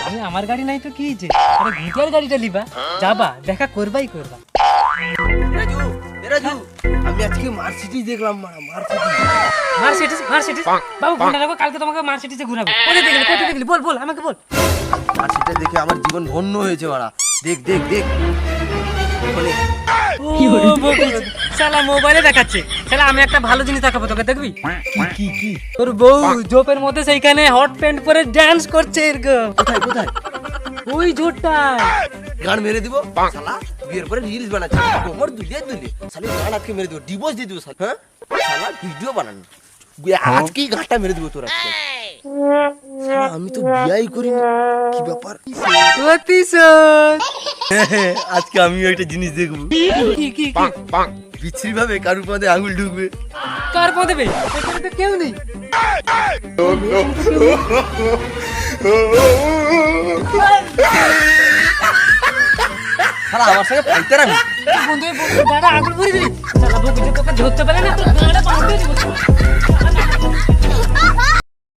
আমি আমার গাড়ি নাই তো কি হয়েছে, আরে ঘুটিয়ার গাড়িটা লিবা, যাবা দেখা করবাই করবা। রাজু রাজু, আমি আজকে মার্সিডিজ দেখলাম, মার্সিডিজ মার্সিডিজ বাবু ফোনটা রাখো, কালকে তোমাকে মার্সিডিজে ঘুরাবো। কোথায় দেখলি বল বল আমাকে বল। মার্সিডিজ দেখে আমার জীবন ধন্য হয়েছে মারা। দেখ দেখ দেখ, শালা মোবাইলে দেখাচ্ছে, শালা আমি একটা ভালো জিনিস দেখাবো তোকে, দেখবি? কি কি? তোর বউ জোপের মধ্যে সেইখানে হট প্যান্ট পরে ডান্স করছে এরকম। কোথায় কোথায়? ওই জোরটায় গান মেরে দিব শালা, বিয়ের পরে রিলস বানাচ্ছে, কোমর দুলিয়ে দুলিয়ে শালা গান আজকে মেরে দিব, ডিভোর্স দিয়ে দিব শালা। হ্যাঁ শালা ভিডিও বানানো, আজকেই গানটা মেরে দিব তোর আজকে। শালা আমি তো বিয়াই করিনি, কি ব্যাপার? আজকে আমিও একটা জিনিস দেখবো, কি কি বিচ্ছিরি ভাবে কারুর পদে আঙুল ঢুকবে। কার পা দেবে? এখানে তো কেউ নেই। শালা আমার সঙ্গে ফাইতে রাখবি? বন্ধু দাঁড়া, আঙুল ভরে দিবি। শালা বউ তোকে ধরতে পারে না, তোর গাঁড়ে বাঁধতে দিব।